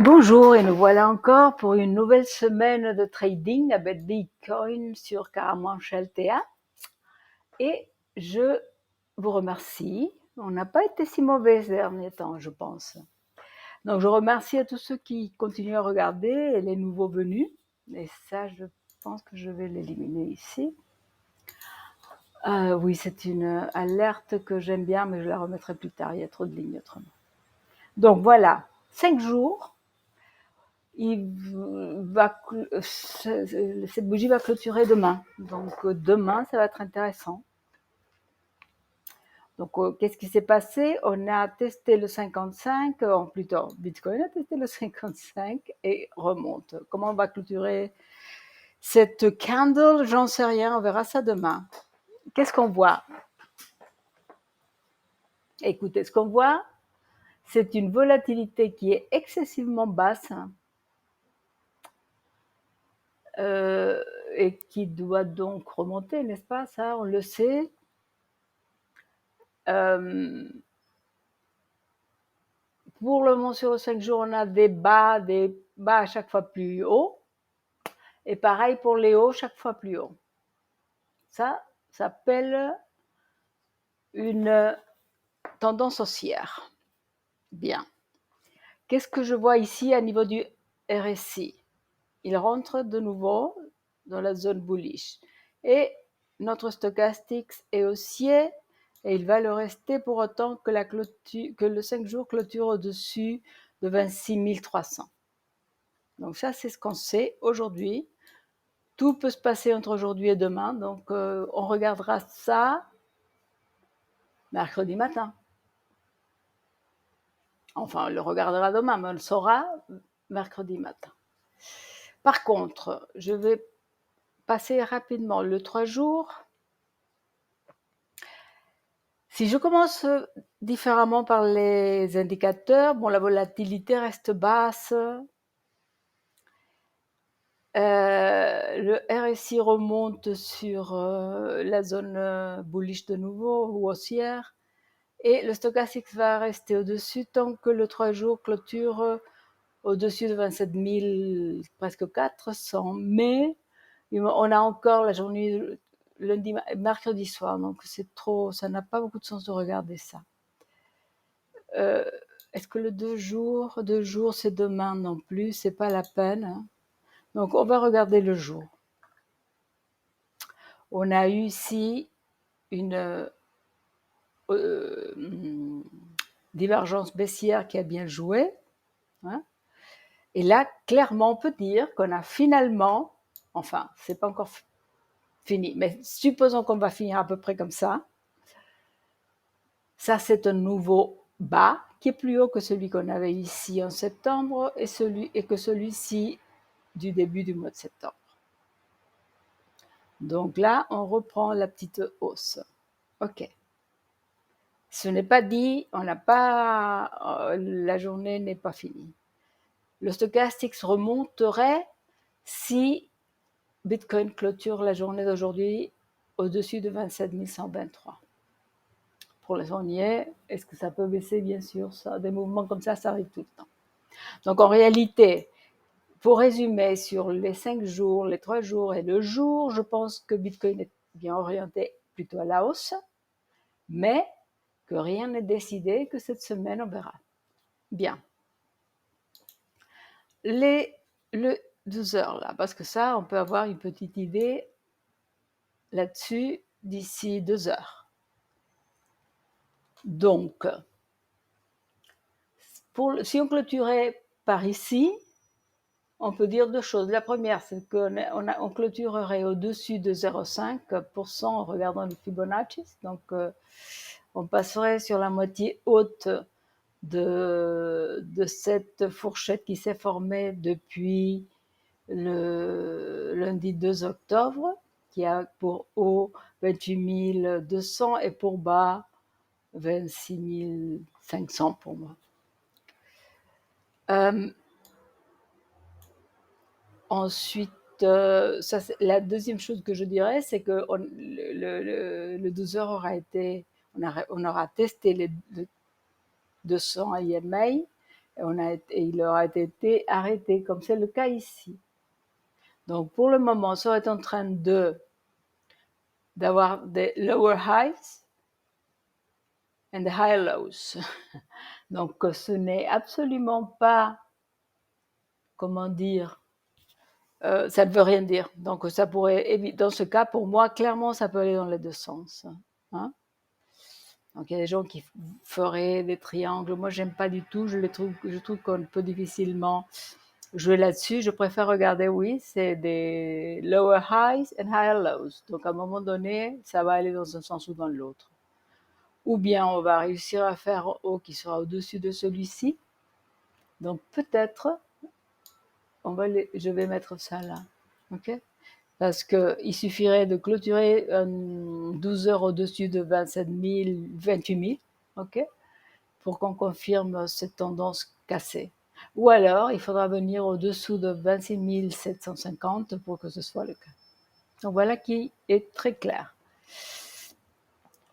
Bonjour et nous voilà encore pour une nouvelle semaine de trading avec Bitcoin sur Caramanchel LTA. Et je vous remercie. On n'a pas été si mauvais ces derniers temps, je pense. Donc je remercie à tous ceux qui continuent à regarder et les nouveaux venus. Et ça, je pense que je vais l'éliminer ici. Oui, c'est une alerte que j'aime bien, mais je la remettrai plus tard. Il y a trop de lignes autrement. Donc voilà, 5 jours. Cette bougie va clôturer demain. Donc demain, ça va être intéressant. Donc qu'est-ce qui s'est passé? On a testé le 55, plutôt Bitcoin a testé le 55 et remonte. Comment on va clôturer cette candle? J'en sais rien, on verra ça demain. Qu'est-ce qu'on voit? Écoutez, ce qu'on voit, c'est une volatilité qui est excessivement basse. Et qui doit donc remonter, n'est-ce pas? Ça, on le sait. Pour le moment, sur 5 jours, on a des bas à chaque fois plus haut. Et pareil pour les hauts, chaque fois plus haut. Ça s'appelle une tendance haussière. Bien. Qu'est-ce que je vois ici à niveau du RSI? Il rentre de nouveau dans la zone bullish. Et notre stochastique est haussier et il va le rester pour autant que le 5 jours clôture au-dessus de 26 300. Donc ça, c'est ce qu'on sait aujourd'hui. Tout peut se passer entre aujourd'hui et demain. Donc on regardera ça mercredi matin. Enfin, on le regardera demain, mais on le saura mercredi matin. Par contre, je vais passer rapidement le 3 jours. Si je commence différemment par les indicateurs, bon, la volatilité reste basse. Le RSI remonte sur la zone bullish de nouveau ou haussière. Et le stochastique va rester au-dessus tant que le 3 jours clôture au-dessus de 27 000, presque 400. Mais on a encore la journée lundi, mercredi soir, donc c'est trop, ça n'a pas beaucoup de sens de regarder ça. Est-ce que le 2 jours, c'est demain non plus, c'est pas la peine. Hein. Donc on va regarder le jour. On a eu ici une divergence baissière qui a bien joué. Hein. Et là, clairement, on peut dire qu'on a finalement, enfin, c'est pas encore fini, mais supposons qu'on va finir à peu près comme ça. Ça, c'est un nouveau bas qui est plus haut que celui qu'on avait ici en septembre et que celui-ci du début du mois de septembre. Donc là, on reprend la petite hausse. OK. Ce n'est pas dit, on n'a pas, la journée n'est pas finie. Le stochastique remonterait si Bitcoin clôture la journée d'aujourd'hui au-dessus de 27 123. Pour l'instant, on y est. Est-ce que ça peut baisser? Bien sûr, ça, des mouvements comme ça arrive tout le temps. Donc en réalité, pour résumer sur les 5 jours, les 3 jours et le jour, je pense que Bitcoin est bien orienté plutôt à la hausse, mais que rien n'est décidé, que cette semaine, on verra. Bien. Le 12 heures, là, parce que ça, on peut avoir une petite idée là-dessus d'ici 2 heures. Donc, si on clôturait par ici, on peut dire deux choses. La première, c'est qu'on clôturerait au-dessus de 0,5% en regardant le Fibonacci. Donc, on passerait sur la moitié haute de cette fourchette qui s'est formée depuis le lundi 2 octobre, qui a pour haut 28 200 et pour bas 26 500 pour moi. Ensuite, la deuxième chose que je dirais, c'est que le 12 heures on aura testé les 200 EMA Et il aura été arrêté, comme c'est le cas ici. Donc pour le moment, ça est en train d'avoir des lower highs and the high lows. Donc ce n'est absolument pas, comment dire, ça ne veut rien dire. Donc ça pourrait, dans ce cas, pour moi, clairement, ça peut aller dans les deux sens. Hein. Donc il y a des gens qui feraient des triangles. Moi, j'aime pas du tout. Je trouve qu'on peut difficilement jouer là-dessus. Je préfère regarder, oui, c'est des lower highs and higher lows. Donc à un moment donné, ça va aller dans un sens ou dans l'autre. Ou bien on va réussir à faire un haut qui sera au-dessus de celui-ci. Donc peut-être, je vais mettre ça là. OK? Parce qu'il suffirait de clôturer 12 heures au-dessus de 27 000, 28 000, OK, pour qu'on confirme cette tendance cassée. Ou alors, il faudra venir au-dessous de 26 750 pour que ce soit le cas. Donc voilà qui est très clair.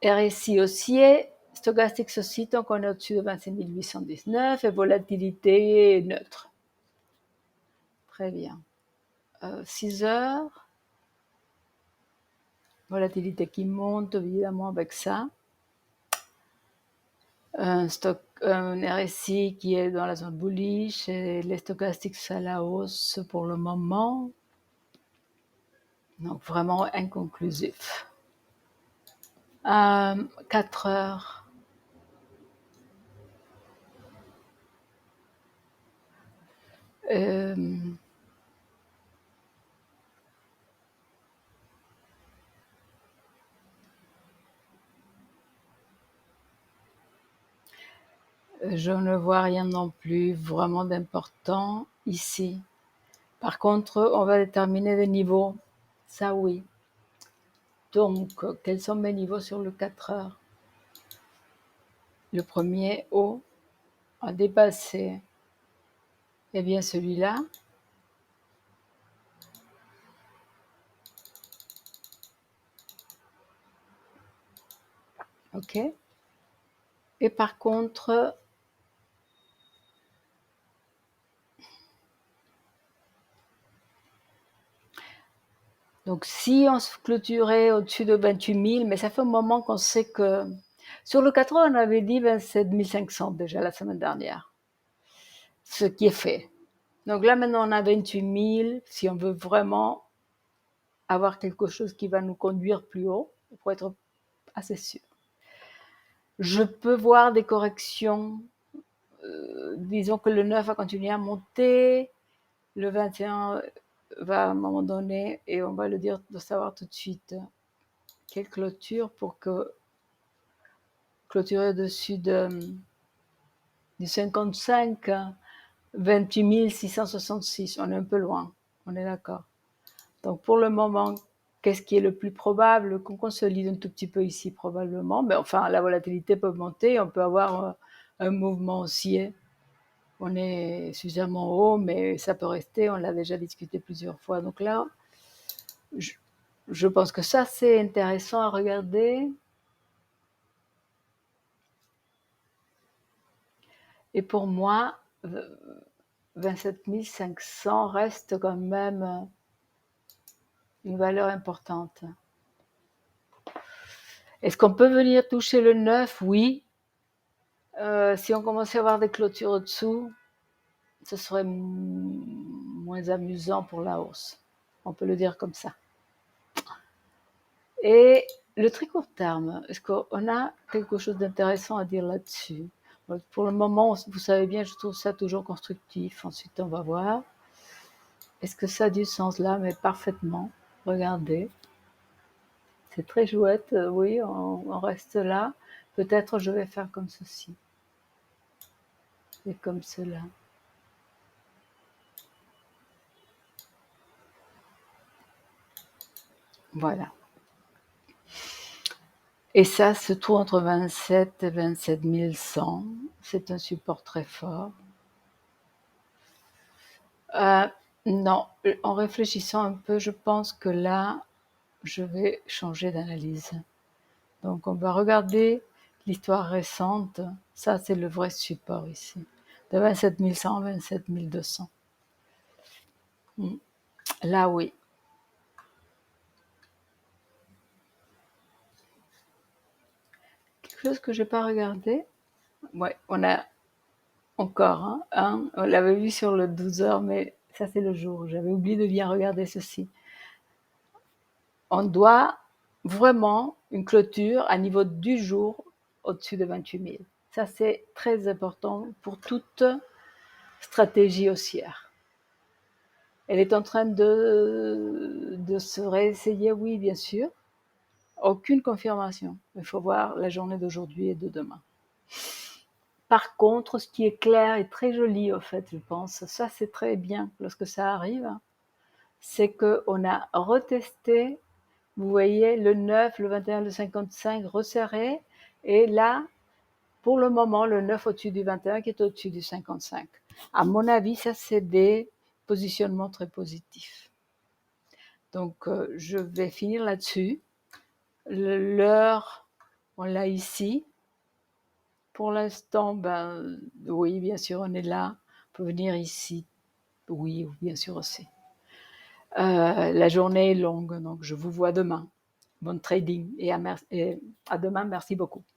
RSI haussier, stochastique aussi, tant qu'on est au-dessus de 26 819 et volatilité neutre. Très bien. 6 heures. Volatilité qui monte évidemment avec ça. Un RSI qui est dans la zone bullish et les stochastiques à la hausse pour le moment. Donc vraiment inconclusif. 4 heures. Je ne vois rien non plus vraiment d'important ici. Par contre, on va déterminer les niveaux. Ça, oui. Donc, quels sont mes niveaux sur le 4 heures? Le premier haut à dépasser, eh bien celui-là. OK. Et par contre, donc si on se clôturait au-dessus de 28 000, mais ça fait un moment qu'on sait que sur le 4 heures, on avait dit 27 500 déjà la semaine dernière, ce qui est fait. Donc là maintenant on a 28 000, si on veut vraiment avoir quelque chose qui va nous conduire plus haut, pour être assez sûr. Je peux voir des corrections, disons que le 9 va continuer à monter, le 21 va à un moment donné, et on va le dire de savoir tout de suite quelle clôture pour que clôturer au-dessus du 55, 28 666, on est un peu loin, on est d'accord. Donc pour le moment, qu'est-ce qui est le plus probable? Qu'on consolide un tout petit peu ici probablement, mais enfin la volatilité peut monter, on peut avoir un mouvement haussier. On est suffisamment haut, mais ça peut rester, on l'a déjà discuté plusieurs fois. Donc là, je pense que ça c'est intéressant à regarder. Et pour moi, 27 500 reste quand même une valeur importante. Est-ce qu'on peut venir toucher le 9? Oui. Si on commençait à avoir des clôtures au-dessous, ce serait moins amusant pour la hausse. On peut le dire comme ça. Et le très court terme, est-ce qu'on a quelque chose d'intéressant à dire là-dessus? Pour le moment, vous savez bien, je trouve ça toujours constructif. Ensuite, on va voir. Est-ce que ça a du sens là? Mais parfaitement. Regardez. C'est très chouette. Oui, on reste là. Peut-être je vais faire comme ceci. Et comme cela. Voilà. Et ça se trouve entre 27 et 27 100. C'est un support très fort. Non, en réfléchissant un peu, je pense que là, je vais changer d'analyse. Donc, on va regarder l'histoire récente. Ça, c'est le vrai support ici. de 27 100 à 27 200. Là, oui. Quelque chose que je n'ai pas regardé. Ouais, on a encore on l'avait vu sur le 12 heures, mais ça c'est le jour. J'avais oublié de bien regarder ceci. On doit vraiment une clôture à niveau du jour au-dessus de 28 000. Ça c'est très important pour toute stratégie haussière. Elle est en train de se réessayer, oui, bien sûr. Aucune confirmation. Il faut voir la journée d'aujourd'hui et de demain. Par contre, ce qui est clair et très joli, au fait, je pense, ça c'est très bien lorsque ça arrive, c'est qu'on a retesté, vous voyez, le 9, le 21, le 55 resserré, et là, pour le moment, le 9 au-dessus du 21 qui est au-dessus du 55. À mon avis, ça c'est des positionnements très positifs. Donc, je vais finir là-dessus. L'heure, on l'a ici. Pour l'instant, ben, oui, bien sûr, on est là. On peut venir ici. Oui, bien sûr aussi. La journée est longue, donc je vous vois demain. Bon trading et à demain. Merci beaucoup.